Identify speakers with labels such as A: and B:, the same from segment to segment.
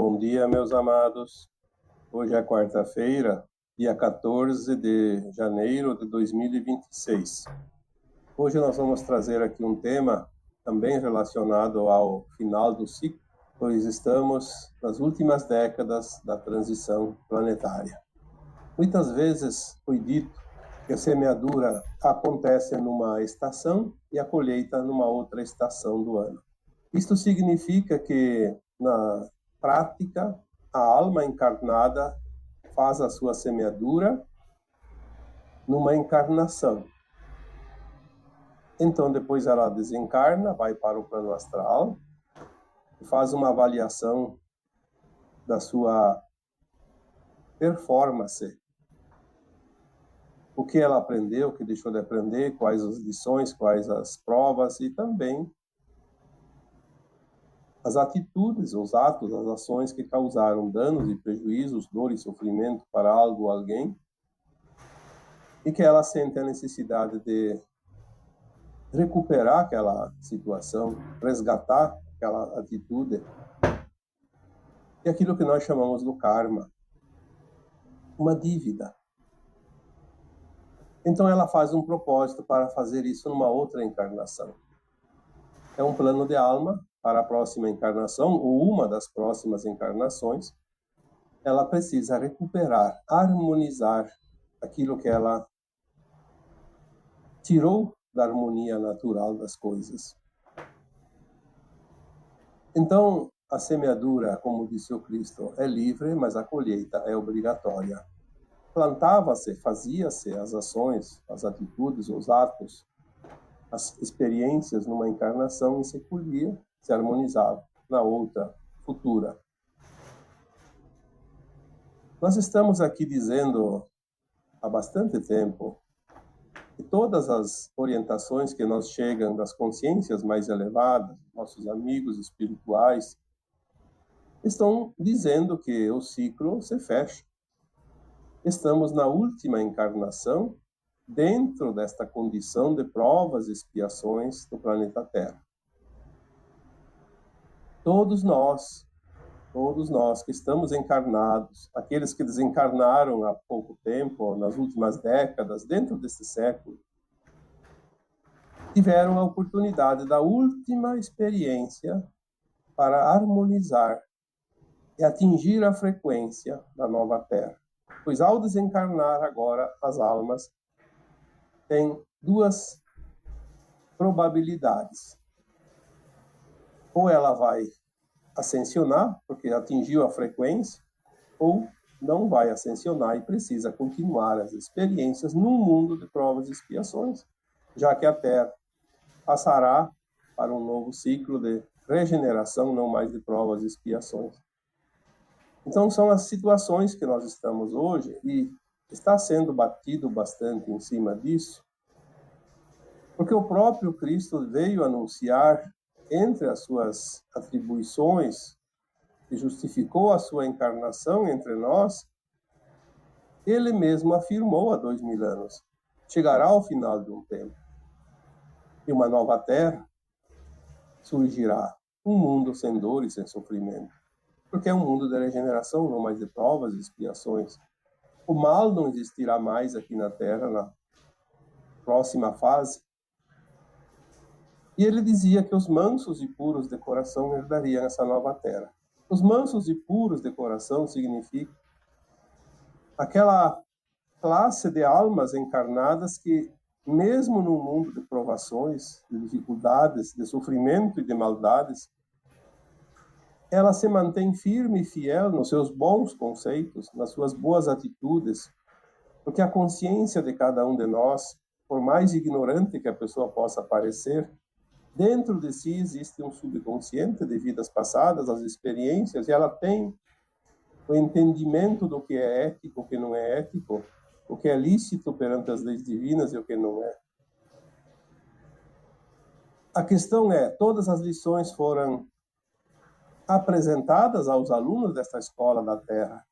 A: Bom dia, meus amados. Hoje é quarta-feira, dia 14 de janeiro de 2026. Hoje nós vamos trazer aqui um tema também relacionado ao final do ciclo, pois estamos nas últimas décadas da transição planetária. Muitas vezes foi dito que a semeadura acontece numa estação e a colheita numa outra estação do ano. Isto significa que, na prática, a alma encarnada faz a sua semeadura numa encarnação. Então, depois ela desencarna, vai para o plano astral, e faz uma avaliação da sua performance. O que ela aprendeu, o que deixou de aprender, quais as lições, quais as provas e também as atitudes, os atos, as ações que causaram danos e prejuízos, dor e sofrimento para algo ou alguém, e que ela sente a necessidade de recuperar aquela situação, resgatar aquela atitude. E aquilo que nós chamamos do karma, uma dívida. Então ela faz um propósito para fazer isso numa outra encarnação. É um plano de alma para a próxima encarnação, ou uma das próximas encarnações. Ela precisa recuperar, harmonizar aquilo que ela tirou da harmonia natural das coisas. Então, a semeadura, como disse o Cristo, é livre, mas a colheita é obrigatória. Plantava-se, fazia-se as ações, as atitudes, os atos, as experiências numa encarnação e se colhia, se harmonizava na outra, futura. Nós estamos aqui dizendo há bastante tempo que todas as orientações que nos chegam das consciências mais elevadas, nossos amigos espirituais, estão dizendo que o ciclo se fecha. Estamos na última encarnação dentro desta condição de provas e expiações do planeta Terra. Todos nós que estamos encarnados, aqueles que desencarnaram há pouco tempo, nas últimas décadas, dentro deste século, tiveram a oportunidade da última experiência para harmonizar e atingir a frequência da nova Terra. Pois ao desencarnar agora, as almas têm duas probabilidades. Ou ela vai ascensionar, porque atingiu a frequência, ou não vai ascensionar e precisa continuar as experiências num mundo de provas e expiações, já que a Terra passará para um novo ciclo de regeneração, não mais de provas e expiações. Então, são as situações que nós estamos hoje, e está sendo batido bastante em cima disso, porque o próprio Cristo veio anunciar, entre as suas atribuições, que justificou a sua encarnação entre nós, ele mesmo afirmou há 2000 anos, chegará ao final de um tempo, e uma nova terra surgirá, um mundo sem dor e sem sofrimento, porque é um mundo de regeneração, não mais de provas e expiações. O mal não existirá mais aqui na Terra, na próxima fase. E ele dizia que os mansos e puros de coração herdariam essa nova terra. Os mansos e puros de coração significa aquela classe de almas encarnadas que, mesmo num mundo de provações, de dificuldades, de sofrimento e de maldades, ela se mantém firme e fiel nos seus bons conceitos, nas suas boas atitudes, porque a consciência de cada um de nós, por mais ignorante que a pessoa possa parecer, dentro de si existe um subconsciente de vidas passadas, as experiências, e ela tem o entendimento do que é ético, o que não é ético, o que é lícito perante as leis divinas e o que não é. A questão é, todas as lições foram apresentadas aos alunos desta escola da Terra.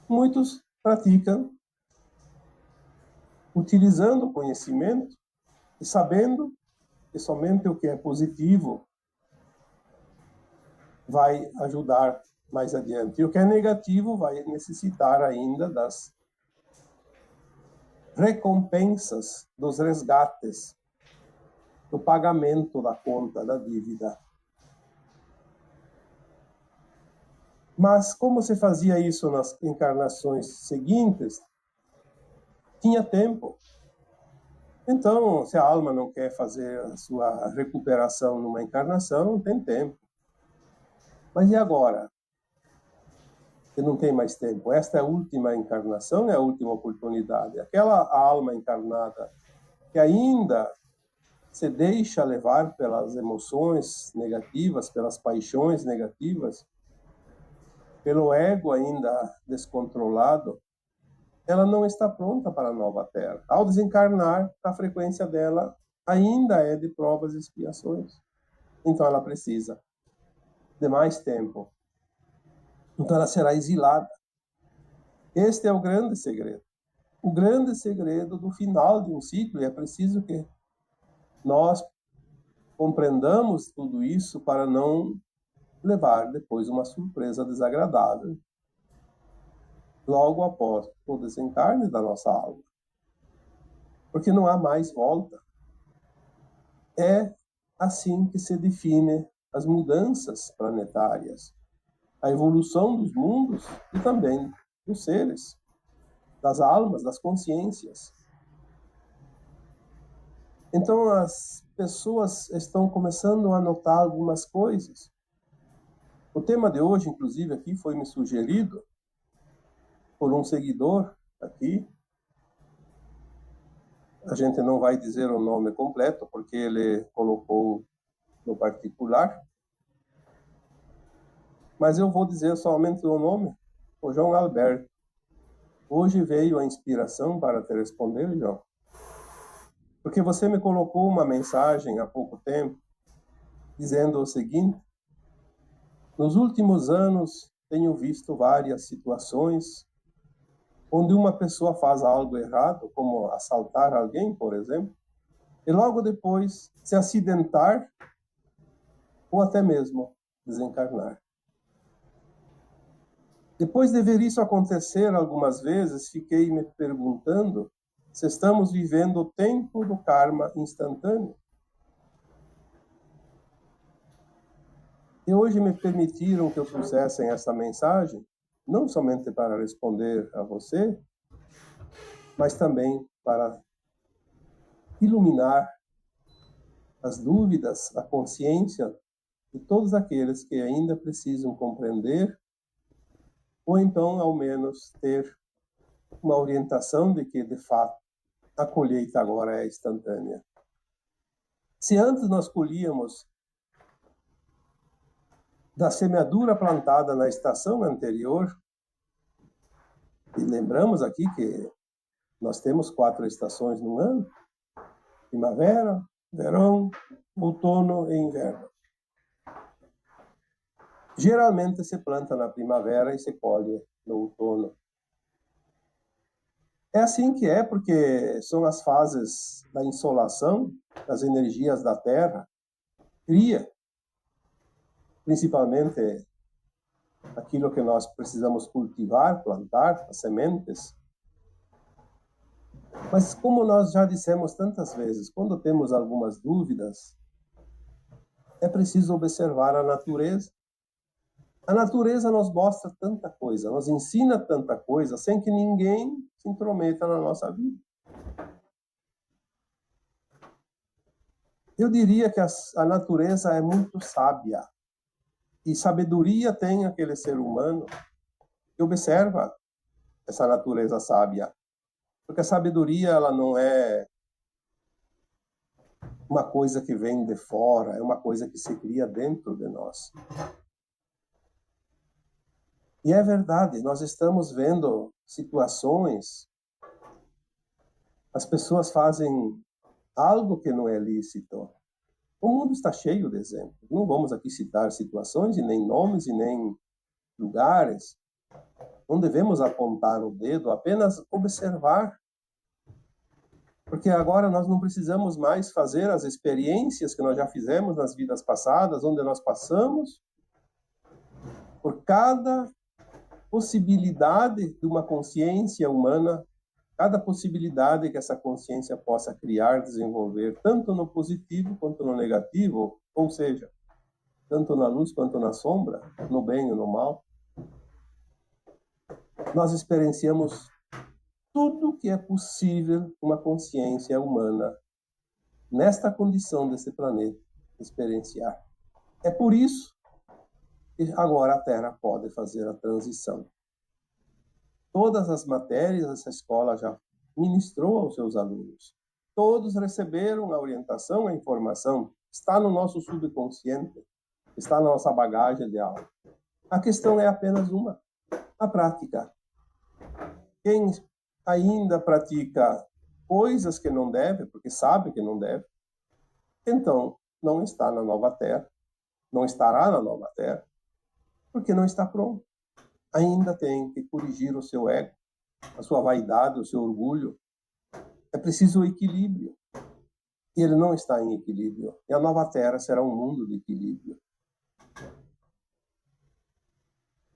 A: Muitos praticam utilizando o conhecimento e sabendo que somente o que é positivo vai ajudar mais adiante. E o que é negativo vai necessitar ainda das recompensas, dos resgates, do pagamento da conta, da dívida. Mas como se fazia isso nas encarnações seguintes, tinha tempo. Então, se a alma não quer fazer a sua recuperação numa encarnação, não tem tempo. Mas e agora? Que não tem mais tempo. Esta é a última encarnação, é a última oportunidade. Aquela alma encarnada que ainda se deixa levar pelas emoções negativas, pelas paixões negativas, pelo ego ainda descontrolado, ela não está pronta para a nova Terra. Ao desencarnar, a frequência dela ainda é de provas e expiações. Então ela precisa de mais tempo. Então ela será exilada. Este é o grande segredo. O grande segredo do final de um ciclo, e é preciso que nós compreendamos tudo isso para não levar depois uma surpresa desagradável logo após o desencarne da nossa alma. Porque não há mais volta. É assim que se define as mudanças planetárias, a evolução dos mundos e também dos seres, das almas, das consciências. Então as pessoas estão começando a notar algumas coisas. O tema de hoje, inclusive, aqui foi me sugerido por um seguidor aqui. A gente não vai dizer o nome completo, porque ele colocou no particular. Mas eu vou dizer somente o nome, o João Alberto. Hoje veio a inspiração para te responder, João. Porque você me colocou uma mensagem há pouco tempo, dizendo o seguinte: nos últimos anos tenho visto várias situações onde uma pessoa faz algo errado, como assaltar alguém, por exemplo, e logo depois se acidentar ou até mesmo desencarnar. Depois de ver isso acontecer algumas vezes, fiquei me perguntando se estamos vivendo o tempo do karma instantâneo. E hoje me permitiram que eu trouxesse essa mensagem, não somente para responder a você, mas também para iluminar as dúvidas, a consciência de todos aqueles que ainda precisam compreender, ou então, ao menos, ter uma orientação de que, de fato, a colheita agora é instantânea. Se antes nós colhíamos da semeadura plantada na estação anterior, e lembramos aqui que nós temos 4 estações no ano: primavera, verão, outono e inverno. Geralmente se planta na primavera e se colhe no outono. É assim que é, porque são as fases da insolação, das energias da terra, cria, principalmente aquilo que nós precisamos cultivar, plantar, as sementes. Mas como nós já dissemos tantas vezes, quando temos algumas dúvidas, é preciso observar a natureza. A natureza nos mostra tanta coisa, nos ensina tanta coisa, sem que ninguém se intrometa na nossa vida. Eu diria que a natureza é muito sábia. E sabedoria tem aquele ser humano que observa essa natureza sábia. Porque a sabedoria, ela não é uma coisa que vem de fora, é uma coisa que se cria dentro de nós. E é verdade, nós estamos vendo situações, as pessoas fazem algo que não é lícito. O mundo está cheio de exemplos. Não vamos aqui citar situações, e nem nomes, e nem lugares. Não devemos apontar o dedo, apenas observar. Porque agora nós não precisamos mais fazer as experiências que nós já fizemos nas vidas passadas, onde nós passamos por cada possibilidade de uma consciência humana, cada possibilidade que essa consciência possa criar, desenvolver, tanto no positivo quanto no negativo, ou seja, tanto na luz quanto na sombra, no bem ou no mal, nós experienciamos tudo que é possível uma consciência humana, nesta condição desse planeta, experienciar. É por isso que agora a Terra pode fazer a transição. Todas as matérias essa escola já ministrou aos seus alunos. Todos receberam a orientação, a informação. Está no nosso subconsciente, está na nossa bagagem de alma. A questão é apenas uma, a prática. Quem ainda pratica coisas que não deve, porque sabe que não deve, então não está na nova Terra, não estará na nova Terra, porque não está pronto. Ainda tem que corrigir o seu ego, a sua vaidade, o seu orgulho. É preciso o equilíbrio. E ele não está em equilíbrio. E a nova Terra será um mundo de equilíbrio.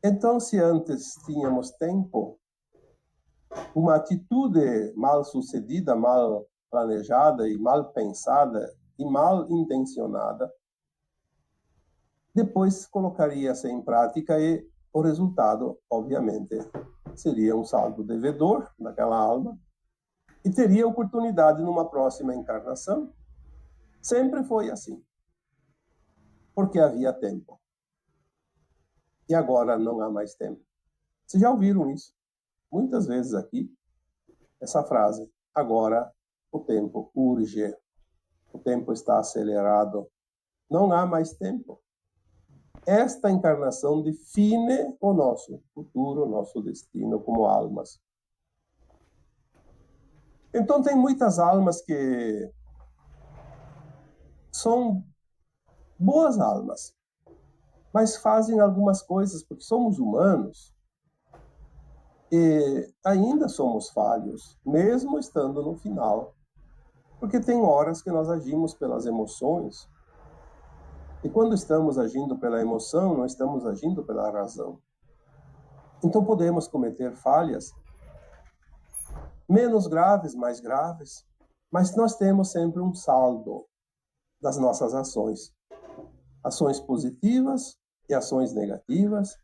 A: Então, se antes tínhamos tempo, uma atitude mal sucedida, mal planejada e mal pensada e mal intencionada, depois colocaria-se em prática e o resultado, obviamente, seria um saldo devedor daquela alma e teria oportunidade numa próxima encarnação. Sempre foi assim, porque havia tempo. E agora não há mais tempo. Vocês já ouviram isso? Muitas vezes aqui, essa frase, agora o tempo urge, o tempo está acelerado, não há mais tempo. Esta encarnação define o nosso futuro, o nosso destino como almas. Então, tem muitas almas que são boas almas, mas fazem algumas coisas, porque somos humanos e ainda somos falhos, mesmo estando no final. Porque tem horas que nós agimos pelas emoções, e quando estamos agindo pela emoção, não estamos agindo pela razão. Então podemos cometer falhas menos graves, mais graves, mas nós temos sempre um saldo das nossas ações. Ações positivas e ações negativas,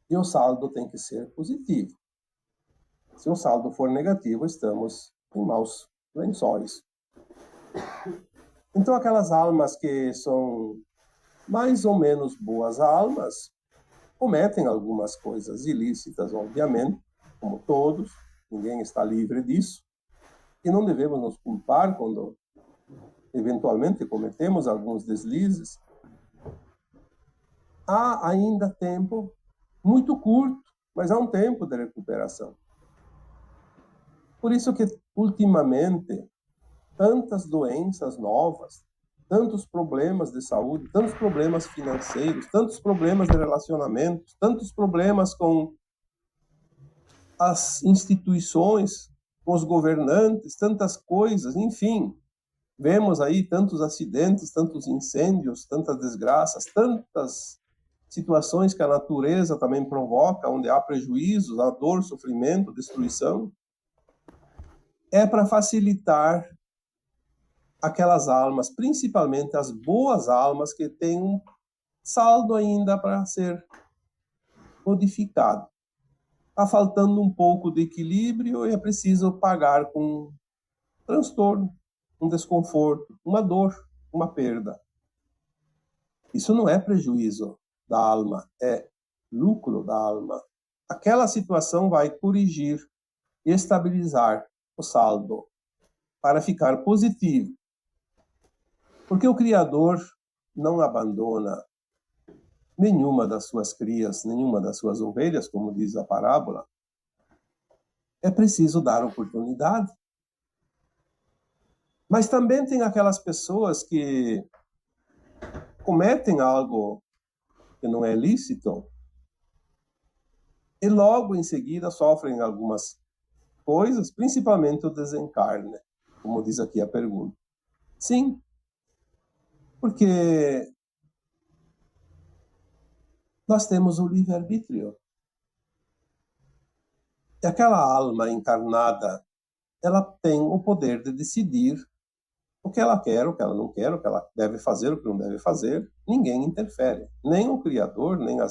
A: e o saldo tem que ser positivo. Se o saldo for negativo, estamos em maus lençóis. Então aquelas almas que são mais ou menos boas almas, cometem algumas coisas ilícitas, obviamente, como todos, ninguém está livre disso, e não devemos nos culpar quando eventualmente cometemos alguns deslizes. Há ainda tempo, muito curto, mas há um tempo de recuperação. Por isso que, ultimamente, tantas doenças novas, tantos problemas de saúde, tantos problemas financeiros, tantos problemas de relacionamentos, tantos problemas com as instituições, com os governantes, tantas coisas, enfim. Vemos aí tantos acidentes, tantos incêndios, tantas desgraças, tantas situações que a natureza também provoca, onde há prejuízos, há dor, sofrimento, destruição. É para facilitar aquelas almas, principalmente as boas almas, que têm um saldo ainda para ser modificado. Está faltando um pouco de equilíbrio e é preciso pagar com transtorno, um desconforto, uma dor, uma perda. Isso não é prejuízo da alma, é lucro da alma. Aquela situação vai corrigir e estabilizar o saldo para ficar positivo. Porque o Criador não abandona nenhuma das suas crias, nenhuma das suas ovelhas, como diz a parábola. É preciso dar oportunidade. Mas também tem aquelas pessoas que cometem algo que não é lícito e logo em seguida sofrem algumas coisas, principalmente o desencarne, como diz aqui a pergunta. Sim, porque nós temos o livre-arbítrio. E aquela alma encarnada, ela tem o poder de decidir o que ela quer, o que ela não quer, o que ela deve fazer, o que não deve fazer. Ninguém interfere, nem o Criador, nem a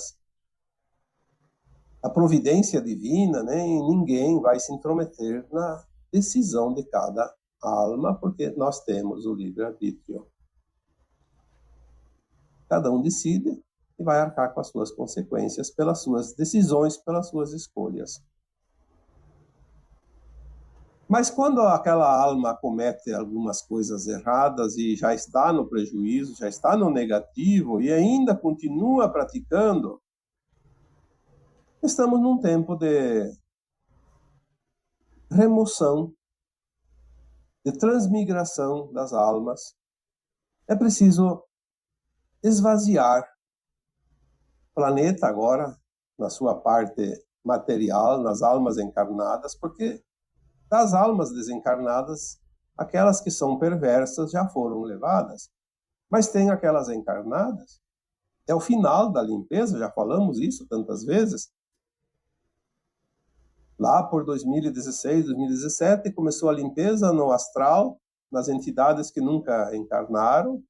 A: providência divina, nem ninguém vai se intrometer na decisão de cada alma, porque nós temos o livre-arbítrio. Cada um decide e vai arcar com as suas consequências pelas suas decisões, pelas suas escolhas. Mas quando aquela alma comete algumas coisas erradas e já está no prejuízo, já está no negativo e ainda continua praticando, estamos num tempo de remoção, de transmigração das almas. É preciso esvaziar o planeta agora, na sua parte material, nas almas encarnadas, porque das almas desencarnadas, aquelas que são perversas já foram levadas, mas tem aquelas encarnadas. É o final da limpeza, já falamos isso tantas vezes. Lá por 2016, 2017, começou a limpeza no astral, nas entidades que nunca encarnaram,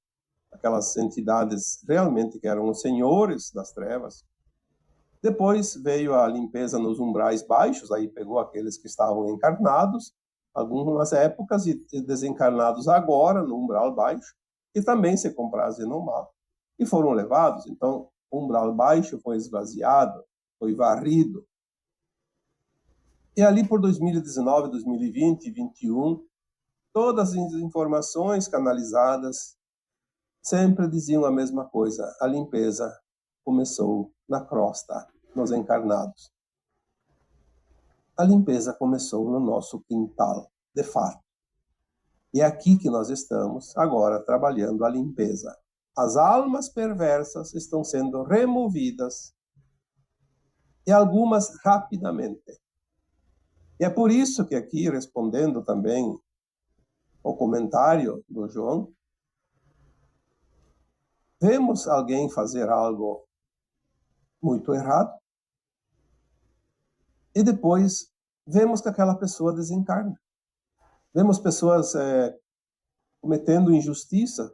A: aquelas entidades realmente que eram os senhores das trevas. Depois veio a limpeza nos umbrais baixos, aí pegou aqueles que estavam encarnados, algumas épocas, e desencarnados agora, no umbral baixo, e também se comprazem no mal. E foram levados, então, o umbral baixo foi esvaziado, foi varrido. E ali por 2019, 2020 e 2021, todas as informações canalizadas sempre diziam a mesma coisa: a limpeza começou na crosta, nos encarnados. A limpeza começou no nosso quintal, de fato. E é aqui que nós estamos agora trabalhando a limpeza. As almas perversas estão sendo removidas, e algumas rapidamente. E é por isso que aqui, respondendo também ao comentário do João, vemos alguém fazer algo muito errado, e depois vemos que aquela pessoa desencarna. Vemos pessoas cometendo injustiça,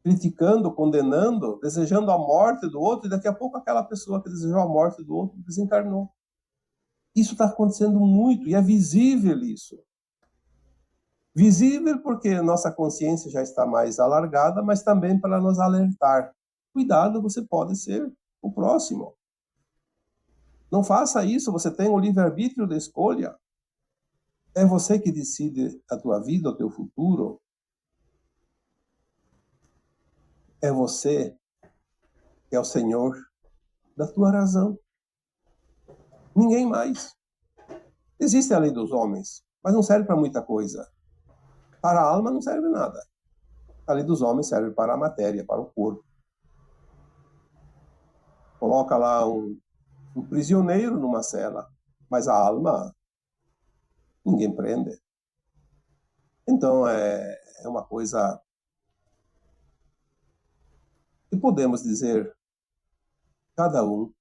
A: criticando, condenando, desejando a morte do outro, e daqui a pouco aquela pessoa que desejou a morte do outro desencarnou. Isso está acontecendo muito, e é visível isso. Visível porque nossa consciência já está mais alargada, mas também para nos alertar. Cuidado, você pode ser o próximo. Não faça isso, você tem o livre-arbítrio da escolha. É você que decide a tua vida, o teu futuro. É você que é o Senhor da tua razão. Ninguém mais. Existe a lei dos homens, mas não serve para muita coisa. Para a alma não serve nada. A lei dos homens serve para a matéria, para o corpo. Coloca lá um prisioneiro numa cela, mas a alma ninguém prende. Então é uma coisa que podemos dizer, cada um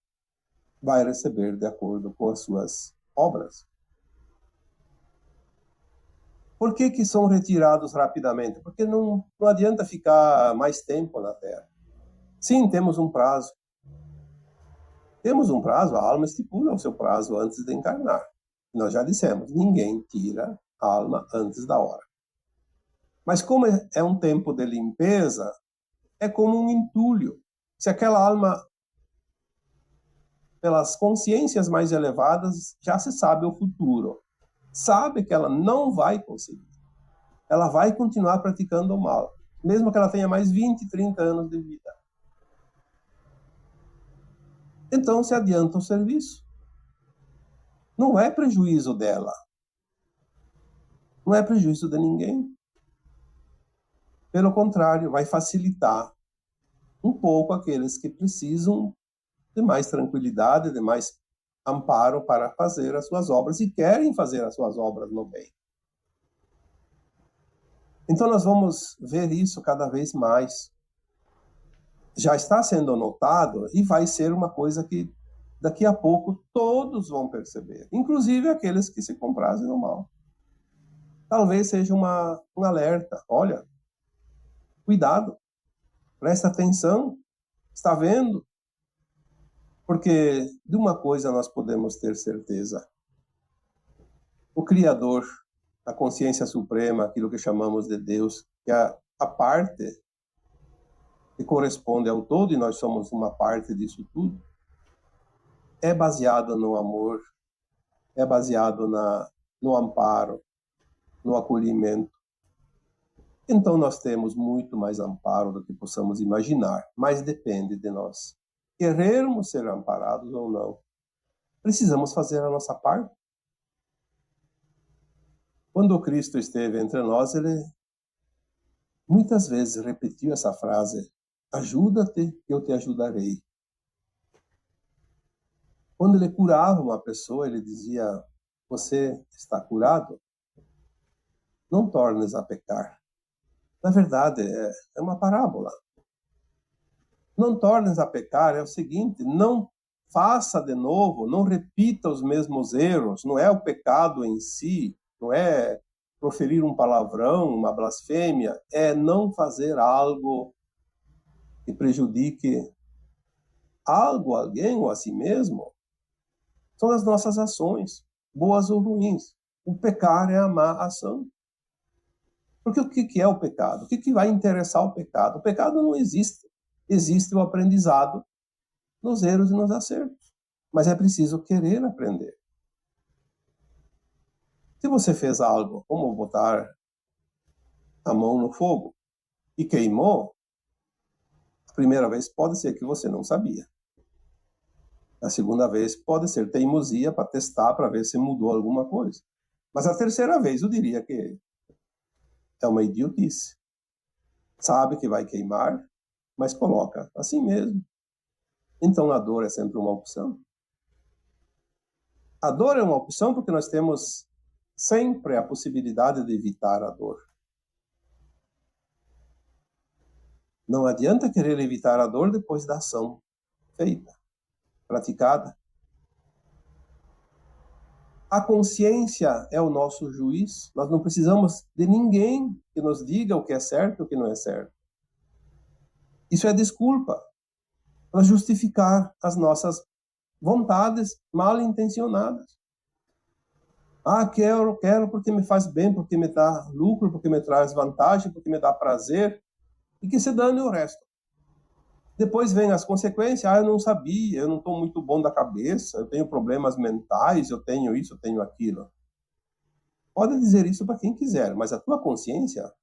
A: vai receber de acordo com as suas obras. Por que são retirados rapidamente? Porque não adianta ficar mais tempo na Terra. Sim, temos um prazo. Temos um prazo, a alma estipula o seu prazo antes de encarnar. Nós já dissemos, ninguém tira a alma antes da hora. Mas como é um tempo de limpeza, é como um entulho. Se aquela alma, pelas consciências mais elevadas, já se sabe o futuro. Sabe que ela não vai conseguir. Ela vai continuar praticando o mal, mesmo que ela tenha mais 20, 30 anos de vida. Então se adianta o serviço. Não é prejuízo dela. Não é prejuízo de ninguém. Pelo contrário, vai facilitar um pouco aqueles que precisam de mais tranquilidade, de mais amparo para fazer as suas obras e querem fazer as suas obras no bem. Então nós vamos ver isso cada vez mais. já está sendo notado e vai ser uma coisa que daqui a pouco todos vão perceber, inclusive aqueles que se comprazem no mal. Talvez seja um alerta. Olha, cuidado, presta atenção, está vendo? Porque de uma coisa nós podemos ter certeza. O Criador, a consciência suprema, aquilo que chamamos de Deus, que é a parte que corresponde ao todo, e nós somos uma parte disso tudo, é baseado no amor, é baseado no amparo, no acolhimento. Então nós temos muito mais amparo do que possamos imaginar, mas depende de nós. Querermos ser amparados ou não, precisamos fazer a nossa parte. Quando o Cristo esteve entre nós, ele muitas vezes repetiu essa frase: ajuda-te, eu te ajudarei. Quando ele curava uma pessoa, ele dizia: você está curado? Não tornes a pecar. Na verdade, é uma parábola. Não tornes a pecar é o seguinte: não faça de novo, não repita os mesmos erros. Não é o pecado em si, não é proferir um palavrão, uma blasfêmia, é não fazer algo que prejudique algo, alguém ou a si mesmo. São as nossas ações, boas ou ruins. O pecar é a má ação. Porque o que é o pecado? O que vai interessar o pecado? O pecado não existe. Existe o aprendizado nos erros e nos acertos. Mas é preciso querer aprender. Se você fez algo, como botar a mão no fogo, e queimou, a primeira vez pode ser que você não sabia. A segunda vez pode ser teimosia para testar, para ver se mudou alguma coisa. Mas a terceira vez eu diria que é uma idiotice. Sabe que vai queimar, mas coloca assim mesmo. Então a dor é sempre uma opção. A dor é uma opção porque nós temos sempre a possibilidade de evitar a dor. Não adianta querer evitar a dor depois da ação feita, praticada. A consciência é o nosso juiz. Nós não precisamos de ninguém que nos diga o que é certo e o que não é certo. Isso é desculpa para justificar as nossas vontades mal intencionadas. Ah, quero porque me faz bem, porque me dá lucro, porque me traz vantagem, porque me dá prazer, e que se dane o resto. Depois vem as consequências: ah, eu não sabia, eu não estou muito bom da cabeça, eu tenho problemas mentais, eu tenho isso, eu tenho aquilo. Pode dizer isso para quem quiser, mas a tua consciência,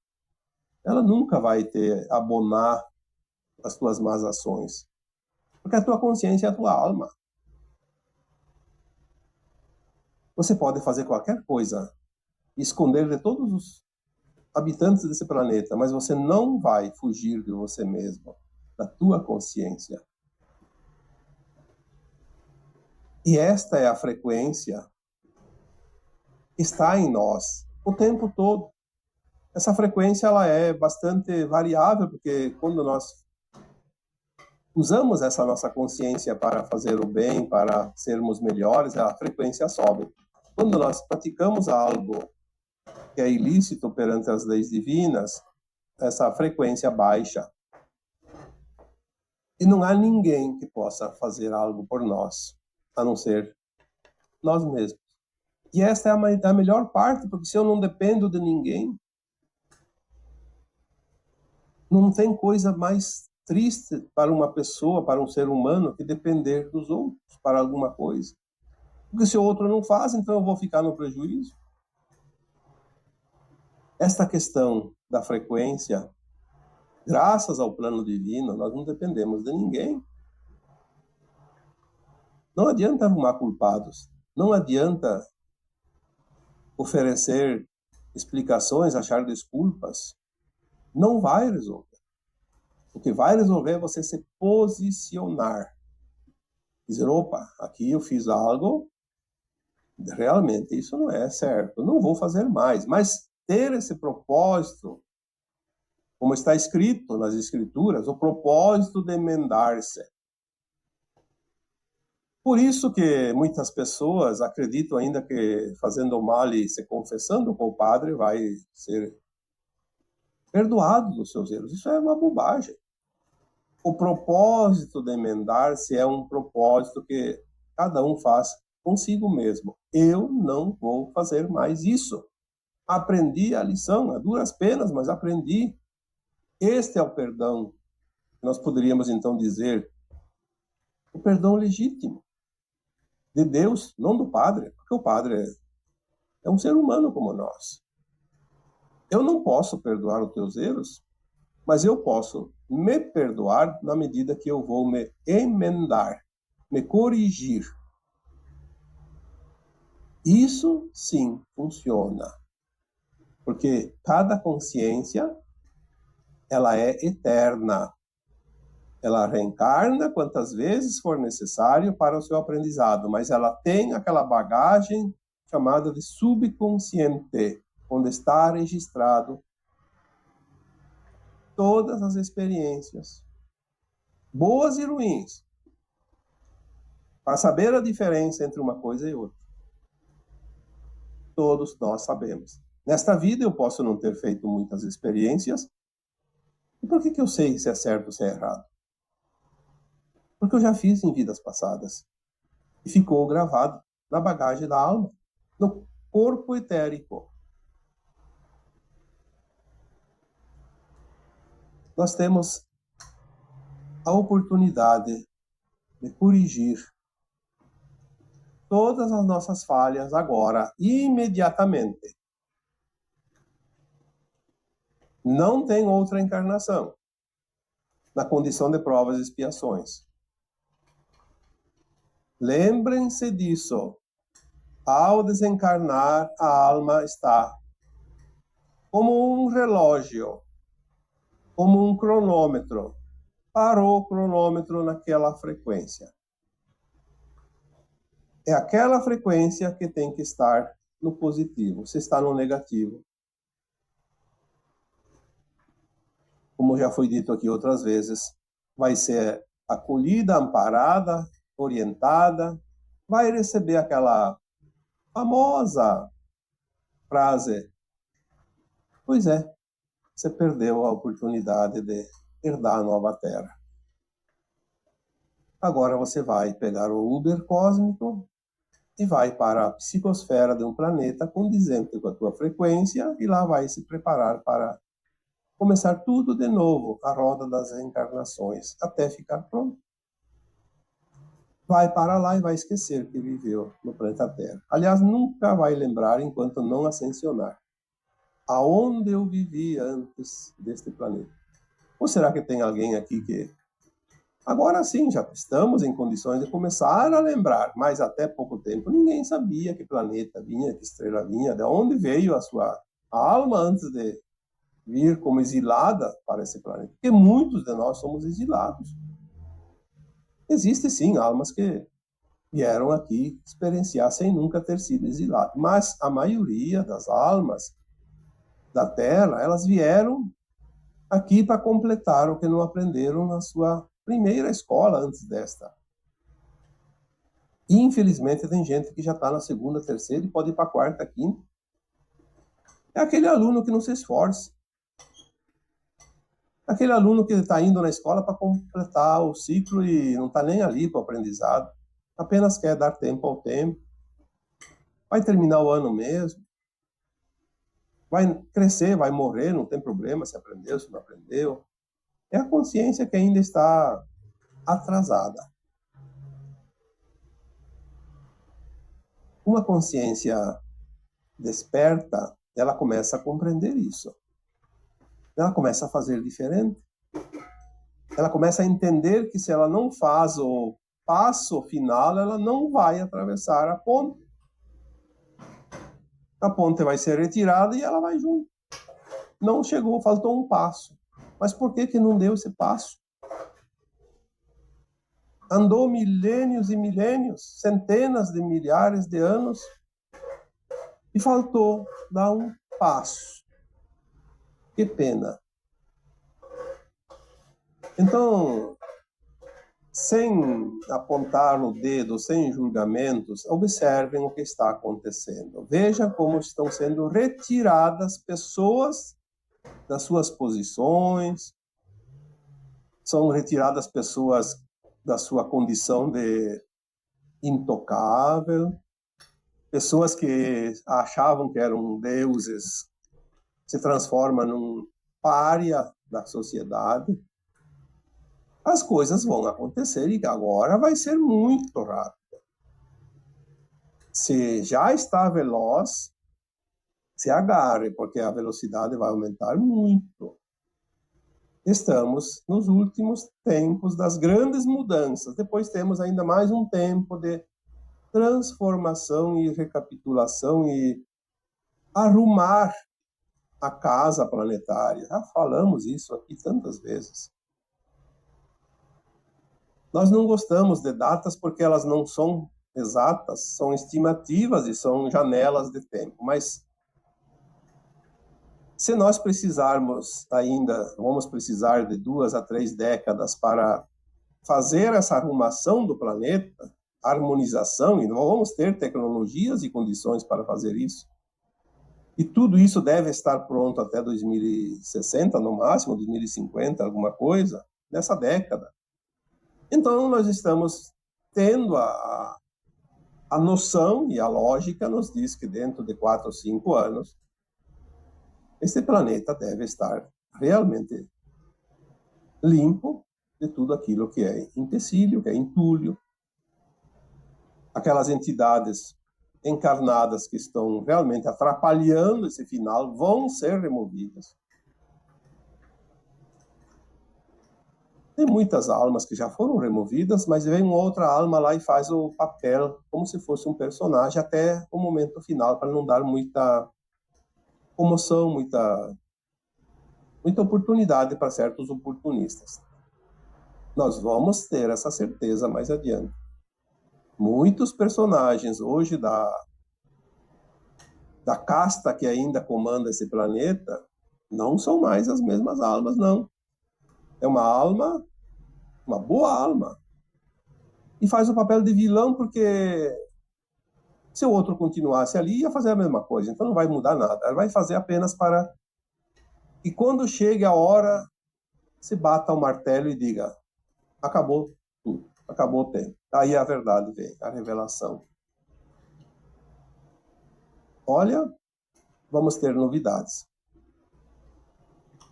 A: ela nunca vai te abonar as tuas más ações, porque a tua consciência é a tua alma. Você pode fazer qualquer coisa, esconder de todos os habitantes desse planeta, mas você não vai fugir de você mesmo, da tua consciência. E esta é a frequência que está em nós o tempo todo. Essa frequência ela é bastante variável, porque quando nós usamos essa nossa consciência para fazer o bem, para sermos melhores, a frequência sobe. Quando nós praticamos algo que é ilícito perante as leis divinas, essa frequência baixa. E não há ninguém que possa fazer algo por nós, a não ser nós mesmos. E esta é a melhor parte, porque se eu não dependo de ninguém, não tem coisa mais triste para uma pessoa, para um ser humano, que depender dos outros para alguma coisa. Porque se o outro não faz, então eu vou ficar no prejuízo. Esta questão da frequência, graças ao plano divino, nós não dependemos de ninguém. Não adianta arrumar culpados. Não adianta oferecer explicações, achar desculpas. Não vai resolver. O que vai resolver é você se posicionar. Dizer, opa, aqui eu fiz algo, realmente isso não é certo, não vou fazer mais. Mas ter esse propósito Como está escrito nas Escrituras, o propósito de emendar-se. Por isso que muitas pessoas acreditam ainda que fazendo mal e se confessando com o padre vai ser perdoado dos seus erros. Isso é uma bobagem. O propósito de emendar-se é um propósito que cada um faz consigo mesmo. Eu não vou fazer mais isso. Aprendi a lição, a duras penas, mas aprendi. Este é o perdão. Nós poderíamos então dizer o perdão legítimo de Deus, não do padre, porque o padre é um ser humano como nós. Eu não posso perdoar os teus erros, mas eu posso me perdoar na medida que eu vou me emendar, me corrigir. Isso sim funciona, porque cada consciência ela é eterna. Ela reencarna quantas vezes for necessário para o seu aprendizado, mas ela tem aquela bagagem chamada de subconsciente, onde está registrado todas as experiências, boas e ruins, para saber a diferença entre uma coisa e outra. Todos nós sabemos. Nesta vida eu posso não ter feito muitas experiências. E por que eu sei se é certo ou se é errado? Porque eu já fiz em vidas passadas. E ficou gravado na bagagem da alma, no corpo etérico. Nós temos a oportunidade de corrigir todas as nossas falhas agora, imediatamente. Não tem outra encarnação na condição de provas e expiações. Lembrem-se disso. Ao desencarnar, a alma está como um relógio, como um cronômetro. Parou o cronômetro naquela frequência. É aquela frequência que tem que estar no positivo. Se está no negativo, como já foi dito aqui outras vezes, vai ser acolhida, amparada, orientada, vai receber aquela famosa frase: pois é, você perdeu a oportunidade de herdar a nova Terra. Agora você vai pegar o Uber cósmico e vai para a psicosfera de um planeta condizente com a tua frequência e lá vai se preparar para começar tudo de novo, a roda das reencarnações, até ficar pronto. Vai para lá e vai esquecer que viveu no planeta Terra. Aliás, nunca vai lembrar enquanto não ascensionar. Aonde eu vivia antes deste planeta? Ou será que tem alguém aqui que... Agora sim, já estamos em condições de começar a lembrar, mas até pouco tempo ninguém sabia que planeta vinha, que estrela vinha, de onde veio a sua alma antes de vir como exilada para esse planeta. Porque muitos de nós somos exilados. Existem sim almas que vieram aqui experienciar sem nunca ter sido exilados, mas a maioria das almas da Terra, elas vieram aqui para completar o que não aprenderam na sua primeira escola antes desta. E, infelizmente, tem gente que já está na segunda, terceira e pode ir para a quarta, quinta. É aquele aluno que não se esforça. Aquele aluno que está indo na escola para completar o ciclo e não está nem ali para o aprendizado. Apenas quer dar tempo ao tempo. Vai terminar o ano mesmo. Vai crescer, vai morrer, não tem problema se aprendeu, se não aprendeu. É a consciência que ainda está atrasada. Uma consciência desperta, ela começa a compreender isso. Ela começa a fazer diferente. Ela começa a entender que se ela não faz o passo final, ela não vai atravessar a ponte. A ponte vai ser retirada e ela vai junto. Não chegou, faltou um passo. Mas por que não deu esse passo? Andou milênios e milênios, centenas de milhares de anos, e faltou dar um passo. Que pena. Então, sem apontar o dedo, sem julgamentos, observem o que está acontecendo. Veja como estão sendo retiradas pessoas das suas posições, são retiradas pessoas da sua condição de intocável, pessoas que achavam que eram deuses se transformam num pária da sociedade. As coisas vão acontecer e agora vai ser muito rápido. Se já está veloz, se agarre, porque a velocidade vai aumentar muito. Estamos nos últimos tempos das grandes mudanças. Depois temos ainda mais um tempo de transformação e recapitulação e arrumar a casa planetária. Já falamos isso aqui tantas vezes. Nós não gostamos de datas porque elas não são exatas, são estimativas e são janelas de tempo. Mas se nós precisarmos ainda, vamos precisar de 2 a 3 décadas para fazer essa arrumação do planeta, harmonização, e não vamos ter tecnologias e condições para fazer isso. E tudo isso deve estar pronto até 2060, no máximo, 2050, alguma coisa, nessa década. Então, nós estamos tendo a noção, e a lógica nos diz que dentro de 4 ou 5 anos, esse planeta deve estar realmente limpo de tudo aquilo que é empecilho, que é entulho. Aquelas entidades encarnadas que estão realmente atrapalhando esse final vão ser removidas. Tem muitas almas que já foram removidas, mas vem uma outra alma lá e faz o papel como se fosse um personagem até o momento final, para não dar muita comoção, muita oportunidade para certos oportunistas. Nós vamos ter essa certeza mais adiante. Muitos personagens hoje da casta que ainda comanda esse planeta não são mais as mesmas almas, não. É uma alma, uma boa alma, e faz o papel de vilão porque se o outro continuasse ali, ia fazer a mesma coisa. Então não vai mudar nada. Ela vai fazer apenas para que quando chegue a hora, se bata o martelo e diga: acabou tudo, acabou o tempo. Aí a verdade vem, a revelação. Olha, vamos ter novidades.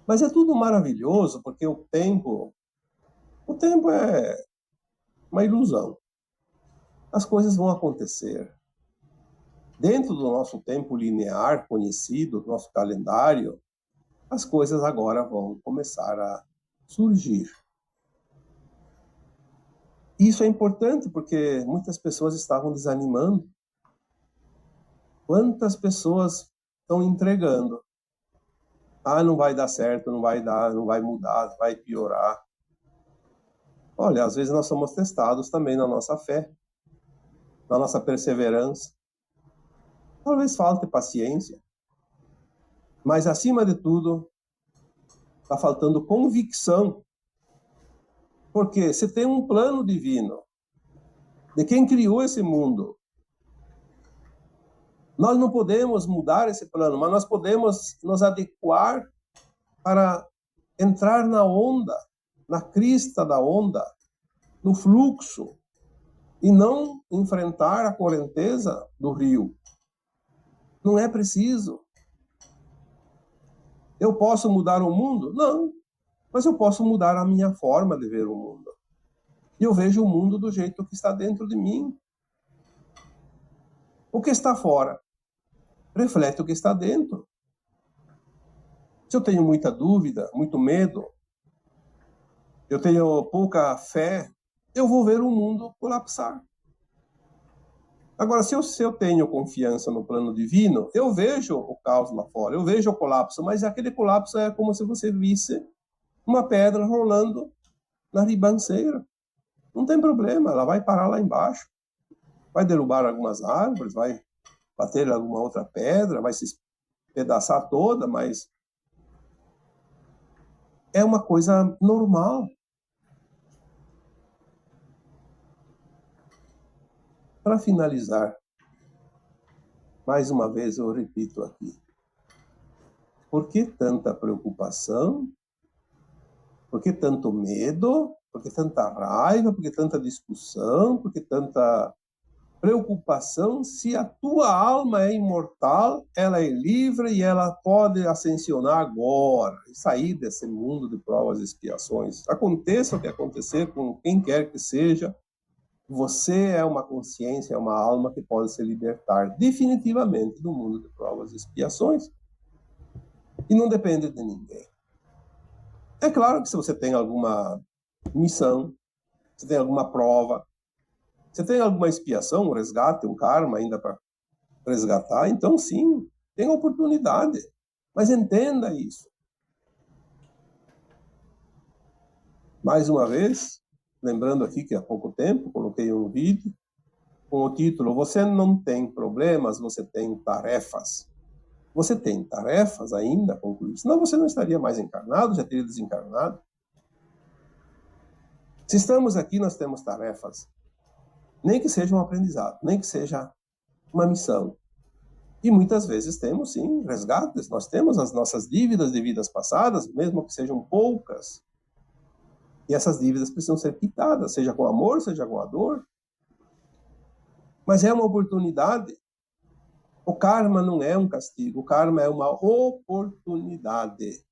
A: Mas é tudo maravilhoso, porque o tempo é uma ilusão. As coisas vão acontecer. Dentro do nosso tempo linear conhecido, nosso calendário, as coisas agora vão começar a surgir. Isso é importante porque muitas pessoas estavam desanimando. Quantas pessoas estão entregando? Ah, não vai dar certo, não vai dar, não vai mudar, vai piorar. Olha, às vezes nós somos testados também na nossa fé, na nossa perseverança. Talvez falte paciência, mas acima de tudo, está faltando convicção. Porque se tem um plano divino de quem criou esse mundo, nós não podemos mudar esse plano, mas nós podemos nos adequar para entrar na onda, na crista da onda, no fluxo, e não enfrentar a correnteza do rio. Não é preciso. Eu posso mudar o mundo? Não, mas eu posso mudar a minha forma de ver o mundo. E eu vejo o mundo do jeito que está dentro de mim. O que está fora reflete o que está dentro. Se eu tenho muita dúvida, muito medo, eu tenho pouca fé, eu vou ver o mundo colapsar. Agora, se eu tenho confiança no plano divino, eu vejo o caos lá fora, eu vejo o colapso, mas aquele colapso é como se você visse uma pedra rolando na ribanceira. Não tem problema, ela vai parar lá embaixo, vai derrubar algumas árvores, vai bater alguma outra pedra, vai se espedaçar toda, mas é uma coisa normal. Para finalizar, mais uma vez eu repito aqui, por que tanta preocupação? Por que tanto medo? Por que tanta raiva? Por que tanta discussão? Por que tanta preocupação? Se a tua alma é imortal, ela é livre e ela pode ascensionar agora e sair desse mundo de provas e expiações. Aconteça o que acontecer com quem quer que seja, você é uma consciência, é uma alma que pode se libertar definitivamente do mundo de provas e expiações e não depende de ninguém. É claro que se você tem alguma missão, você tem alguma prova, você tem alguma expiação, um resgate, um karma ainda para resgatar, então sim, tem oportunidade. Mas entenda isso. Mais uma vez, lembrando aqui que há pouco tempo coloquei um vídeo com o título "Você não tem problemas, você tem tarefas". Você tem tarefas ainda a concluir, senão você não estaria mais encarnado, já teria desencarnado. Se estamos aqui, nós temos tarefas. Nem que seja um aprendizado, nem que seja uma missão. E muitas vezes temos, sim, resgates. Nós temos as nossas dívidas de vidas passadas, mesmo que sejam poucas. E essas dívidas precisam ser quitadas, seja com amor, seja com a dor. Mas é uma oportunidade. O karma não é um castigo, o karma é uma oportunidade.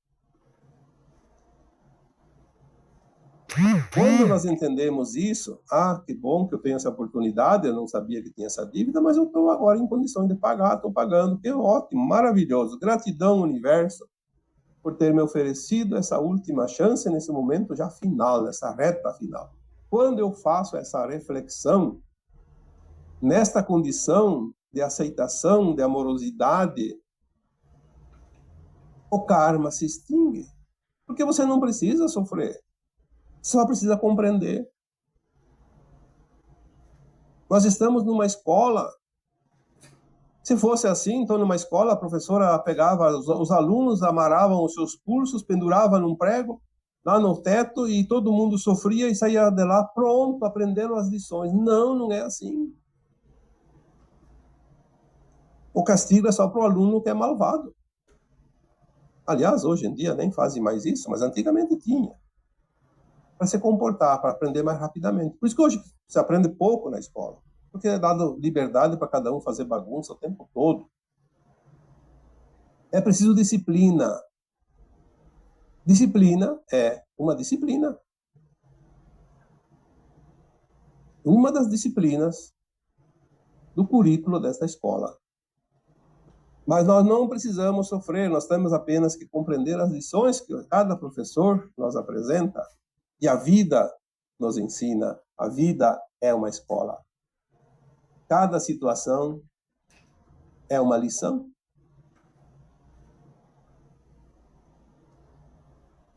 A: Quando nós entendemos isso, que bom que eu tenho essa oportunidade, eu não sabia que tinha essa dívida, mas eu estou agora em condições de pagar, estou pagando, que ótimo, maravilhoso. Gratidão, universo, por ter me oferecido essa última chance nesse momento já final, nessa reta final. Quando eu faço essa reflexão, nesta condição de aceitação, de amorosidade, o karma se extingue, porque você não precisa sofrer. Só precisa compreender. Nós estamos numa escola. Se fosse assim, então numa escola a professora pegava, os alunos amarravam os seus pulsos, pendurava num prego, lá no teto, e todo mundo sofria e saía de lá pronto, aprendendo as lições. Não, não é assim. O castigo é só para o aluno que é malvado. Aliás, hoje em dia nem fazem mais isso, mas antigamente tinha. Para se comportar, para aprender mais rapidamente. Por isso que hoje se aprende pouco na escola, porque é dado liberdade para cada um fazer bagunça o tempo todo. É preciso disciplina. Disciplina é uma disciplina. Uma das disciplinas do currículo desta escola. Mas nós não precisamos sofrer, nós temos apenas que compreender as lições que cada professor nos apresenta. E a vida nos ensina, a vida é uma escola. Cada situação é uma lição.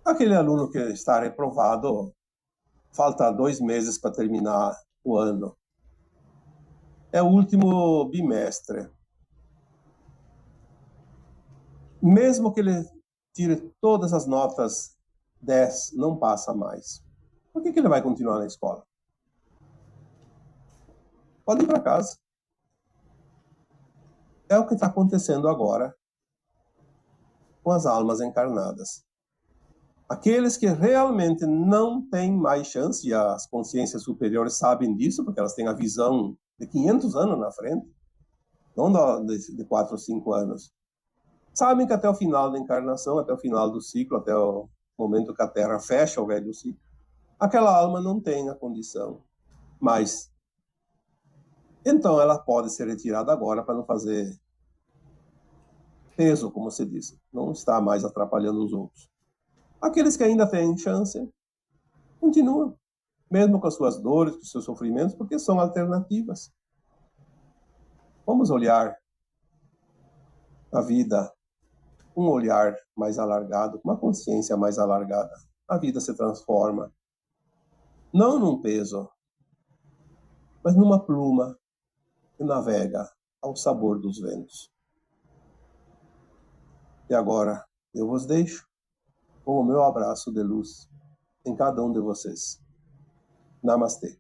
A: Aquele aluno que está reprovado, falta 2 meses para terminar o ano. É o último bimestre. Mesmo que ele tire todas as notas 10, não passa mais. Por que ele vai continuar na escola? Pode ir para casa. É o que está acontecendo agora com as almas encarnadas. Aqueles que realmente não têm mais chance, e as consciências superiores sabem disso, porque elas têm a visão de 500 anos na frente, não de 4 ou 5 anos. Sabem que até o final da encarnação, até o final do ciclo, até o momento que a Terra fecha o velho ciclo, aquela alma não tem a condição. Mas, então ela pode ser retirada agora para não fazer peso, como se diz. Não está mais atrapalhando os outros. Aqueles que ainda têm chance, continuam. Mesmo com as suas dores, com os seus sofrimentos, porque são alternativas. Vamos olhar a vida, um olhar mais alargado, uma consciência mais alargada. A vida se transforma, não num peso, mas numa pluma que navega ao sabor dos ventos. E agora, eu vos deixo com o meu abraço de luz em cada um de vocês. Namastê.